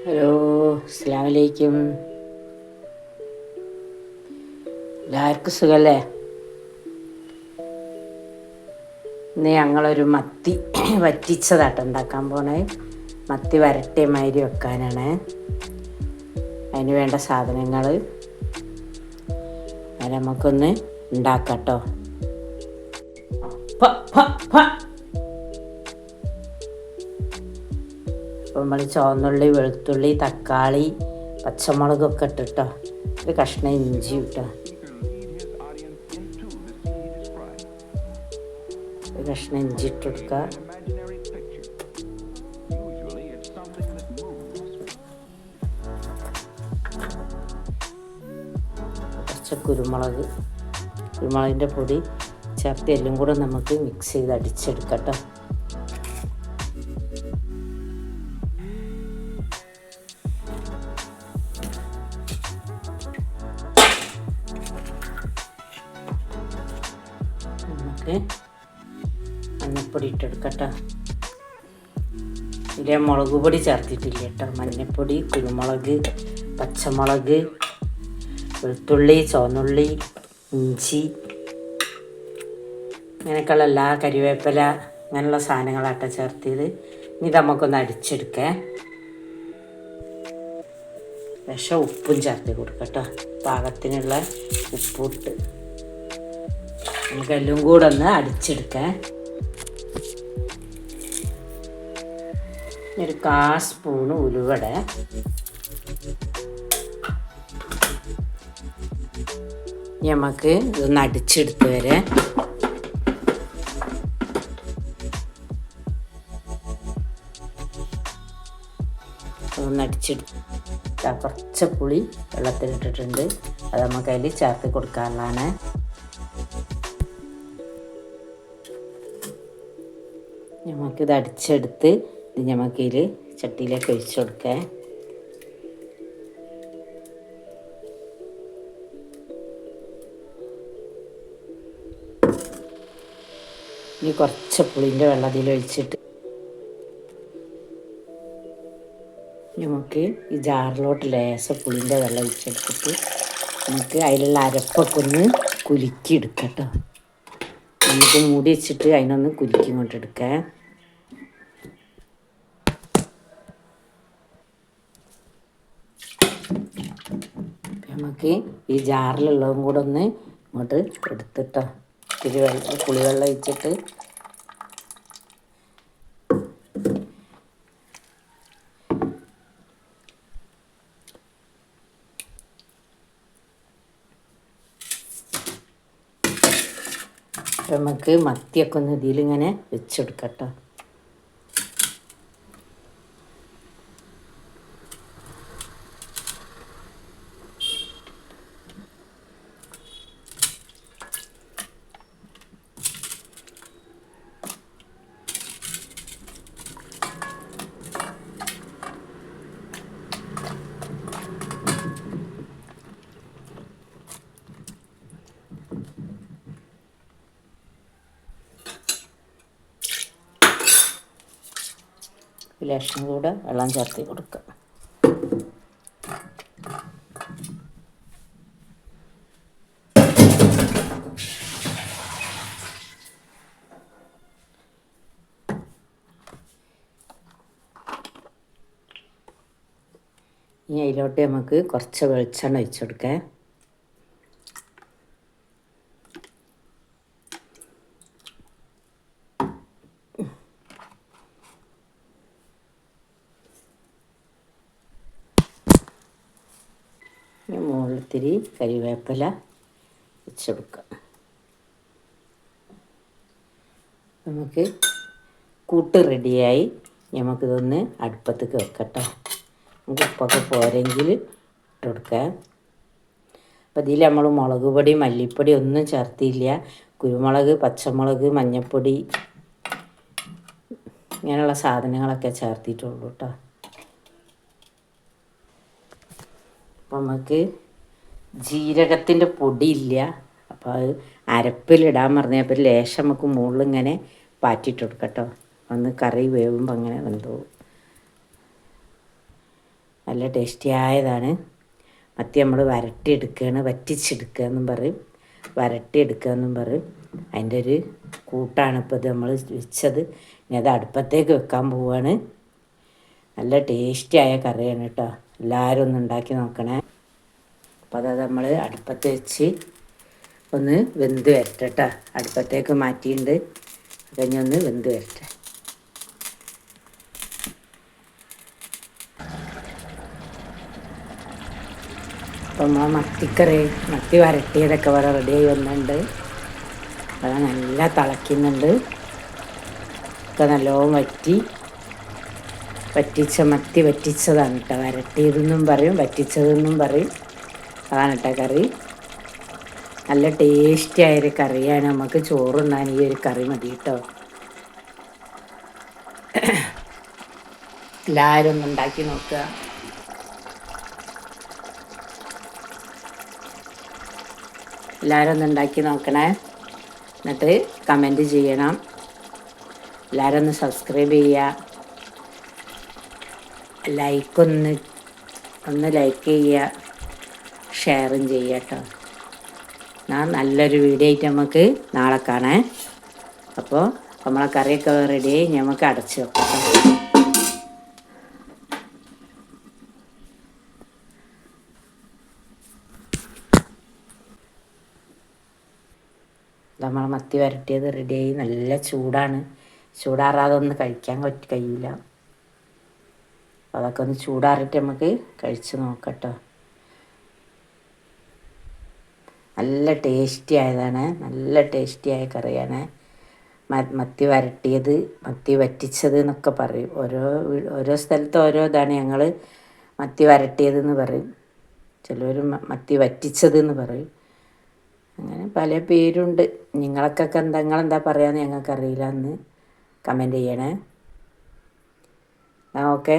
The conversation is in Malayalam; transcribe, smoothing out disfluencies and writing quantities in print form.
ഹലോ, അസ്സലാമലൈക്കും. എല്ലാവർക്കും സുഖല്ലേ? ഇന്ന് ഞങ്ങളൊരു മത്തി വറ്റിച്ചതാട്ടോ ഉണ്ടാക്കാൻ പോണേ. മത്തി വരട്ടിയ മാതിരി വെക്കാനാണ്. അതിന് വേണ്ട സാധനങ്ങൾ അത് നമുക്കൊന്ന് ഉണ്ടാക്കാട്ടോ. അപ്പോൾ നമ്മൾ ചുവന്നുള്ളി, വെളുത്തുള്ളി, തക്കാളി, പച്ചമുളകൊക്കെ ഇട്ടിട്ടോ, ഒരു കഷ്ണം ഇഞ്ചി ഇട്ടോ, ഒരു കഷ്ണം ഇഞ്ചി ഇട്ട് കൊടുക്കുക. കുറച്ച് കുരുമുളകിൻ്റെ പൊടി ചേർത്ത് എല്ലാം കൂടെ നമുക്ക് മിക്സ് ചെയ്ത് അടിച്ചെടുക്കട്ടോ. നമുക്ക് മഞ്ഞൾപ്പൊടി ഇട്ടെടുക്കട്ടോ. ഇതിലെ മുളക് പൊടി ചേർത്തിട്ടില്ല കേട്ടോ. മഞ്ഞൾപ്പൊടി, കുരുമുളക്, പച്ചമുളക്, വെളുത്തുള്ളി, ചുവന്നുള്ളി, ഇഞ്ചി, അങ്ങനെയൊക്കെയുള്ള എല്ലാ കരിവേപ്പില അങ്ങനെയുള്ള സാധനങ്ങളാട്ടോ ചേർത്തിയത്. ഇനി നമുക്കൊന്ന് അടിച്ചെടുക്കാം. ലേശം ഉപ്പും ചേർത്ത് കൊടുക്കട്ടോ. പാകത്തിനുള്ള ഉപ്പിട്ട് നമുക്കെല്ലാം കൂടെ ഒന്ന് അടിച്ചെടുക്കാം. ഒരു 1/4 സ്പൂണ് ഉലുവട, നമുക്ക് ഇതൊന്ന് അടിച്ചെടുത്ത് വരെ ഒന്ന് അടിച്ചെടുത്ത്. കുറച്ച് പുളി വെള്ളത്തിലിട്ടിട്ടുണ്ട്, അത് നമുക്ക് അതിൽ ചേർത്ത് കൊടുക്കാനുള്ളതാണ്. നമുക്കിത് അടിച്ചെടുത്ത് ഇത് നമുക്കിതിൽ ചട്ടിയിലേക്ക് ഒഴിച്ചു കൊടുക്കാം. ഇനി കുറച്ച് പുളിൻ്റെ വെള്ളം ഇതിൽ ഒഴിച്ചിട്ട് നമുക്ക് ഈ ജാറിലോട്ട് ലേശം പുളിൻ്റെ വെള്ളം ഒഴിച്ചെടുത്തിട്ട് നമുക്ക് അതിലുള്ള അരപ്പൊക്കെ ഒന്ന് കുലുക്കി എടുക്കാം കേട്ടോ. നമുക്ക് മൂടി വെച്ചിട്ട് അതിനൊന്ന് കുലുക്കി കൊണ്ടെടുക്കാം. നമുക്ക് ഈ ജാറിലുള്ളതും കൂടെ ഒന്ന് ഇങ്ങോട്ട് എടുത്തിട്ടോ, ഇത്തിരി പുളിവെള്ളം ഒഴിച്ചിട്ട് നമുക്ക് മത്തിയൊക്കെ ഒന്ന് ഇതിലിങ്ങനെ വെച്ചെടുക്കട്ടോ. ലേശം കൂടെ വെള്ളം ചേർത്ത് കൊടുക്കുക. ഇനി അതിലോട്ട് നമുക്ക് കുറച്ച് വെളിച്ചെണ്ണ ഒഴിച്ചു കൊടുക്കാം. മുകളിലിത്തിരി കരിവേപ്പില വെച്ചെടുക്കാം. നമുക്ക് കൂട്ട് റെഡിയായി. നമുക്കിതൊന്ന് അടുപ്പത്തേക്ക് വെക്കട്ടോ. നമുക്ക് ഉപ്പൊക്കെ പോരെങ്കിൽ ഇട്ട് കൊടുക്കാം. അപ്പോൾ ഇതിൽ നമ്മൾ മുളക് പൊടി, മല്ലിപ്പൊടി ഒന്നും ചേർത്തില്ല. കുരുമുളക്, പച്ചമുളക്, മഞ്ഞൾപ്പൊടി ഇങ്ങനെയുള്ള സാധനങ്ങളൊക്കെ ചേർത്തിട്ടുള്ളൂ കേട്ടോ. അപ്പം നമുക്ക് ജീരകത്തിൻ്റെ പൊടിയില്ല, അപ്പോൾ അത് അരപ്പിലിടാൻ പറഞ്ഞപ്പോൾ ലേശം നമുക്ക് മുകളിൽ ഇങ്ങനെ പാറ്റിയിട്ട് കൊടുക്കട്ടോ. ഒന്ന് കറി വേവുമ്പോൾ അങ്ങനെ വെന്തോ. നല്ല ടേസ്റ്റിയായതാണ്. മത്തി നമ്മൾ വരട്ടിയെടുക്കുകയാണ്, വറ്റിച്ചെടുക്കുക എന്നും പറയും, വരട്ടിയെടുക്കുക എന്നും പറയും. അതിൻ്റെ ഒരു കൂട്ടാണ് ഇപ്പോൾ ഇത് നമ്മൾ വെച്ചത്. ഇനി അത് അടുപ്പത്തേക്ക് വെക്കാൻ പോവുകയാണ്. നല്ല ടേസ്റ്റിയായ കറിയാണ് കേട്ടോ. എല്ലാവരും ഒന്ന് ഉണ്ടാക്കി നോക്കണേ. അപ്പോൾ അത് നമ്മൾ അടുപ്പത്ത് വെച്ച് ഒന്ന് വെന്ത് വരട്ടെ കേട്ടോ. അടുപ്പത്തേക്ക് മാറ്റിയിട്ടുണ്ട്, കഴിഞ്ഞൊന്ന് വെന്ത് വരട്ടെ. അപ്പം നമ്മൾ മത്തിക്കറി, മത്തി വരട്ടിയതൊക്കെ ഇവിടെ റെഡിയായി വന്നിട്ടുണ്ട്. അത് നല്ല തിളയ്ക്കുന്നുണ്ട്. ഒക്കെ നല്ലോണം വറ്റിച്ച മത്തി വറ്റിച്ചതാണ് കേട്ടോ. വരട്ടിയതെന്നും പറയും, വറ്റിച്ചതെന്നും പറയും. അതാണ് കേട്ടോ കറി. നല്ല ടേസ്റ്റി ആയൊരു കറിയാണ്. നമുക്ക് ചോറുണ്ണാൻ ഈ ഒരു കറി മതി കേട്ടോ. എല്ലാവരും ഒന്ന് ഉണ്ടാക്കി നോക്കുക. എല്ലാവരും ഒന്ന് ഉണ്ടാക്കി നോക്കണേ. എന്നിട്ട് കമൻറ്റ് ചെയ്യണം. എല്ലാവരും ഒന്ന് സബ്സ്ക്രൈബ് ചെയ്യുക. ഒന്ന് ലൈക്ക് ചെയ്യുക, ഷെയറും ചെയ്യുക കേട്ടോ. നല്ലൊരു വീഡിയോ ആയിട്ട് നമുക്ക് നാളെ കാണാം. അപ്പോൾ നമ്മളെ കറിയൊക്കെ റെഡിയായി, നമുക്ക് അടച്ച് വെക്കാം. നമ്മൾ മത്തി വരട്ടിയത് റെഡിയായി. നല്ല ചൂടാണ്. ചൂടാറാതെ ഒന്ന് കഴിക്കാൻ കഴിയില്ല. അതൊക്കെ ഒന്ന് ചൂടാറിയിട്ട് നമുക്ക് കഴിച്ച് നോക്കട്ടോ. നല്ല ടേസ്റ്റി ആയതാണ്, നല്ല ടേസ്റ്റി ആയ കറിയാണ്. മത്തി വരട്ടിയത്, മത്തി വറ്റിച്ചത് എന്നൊക്കെ പറയും. ഓരോ സ്ഥലത്ത് ഓരോ ഇതാണ്. ഞങ്ങൾ മത്തി വരട്ടിയതെന്ന് പറയും, ചിലർ മത്തി വറ്റിച്ചതെന്ന് പറയും. അങ്ങനെ പല പേരുണ്ട്. നിങ്ങളെന്താ പറയാന്ന് ഞങ്ങൾക്കറിയില്ല. എന്ന് കമൻറ്റ് ചെയ്യണേ. ഓക്കെ.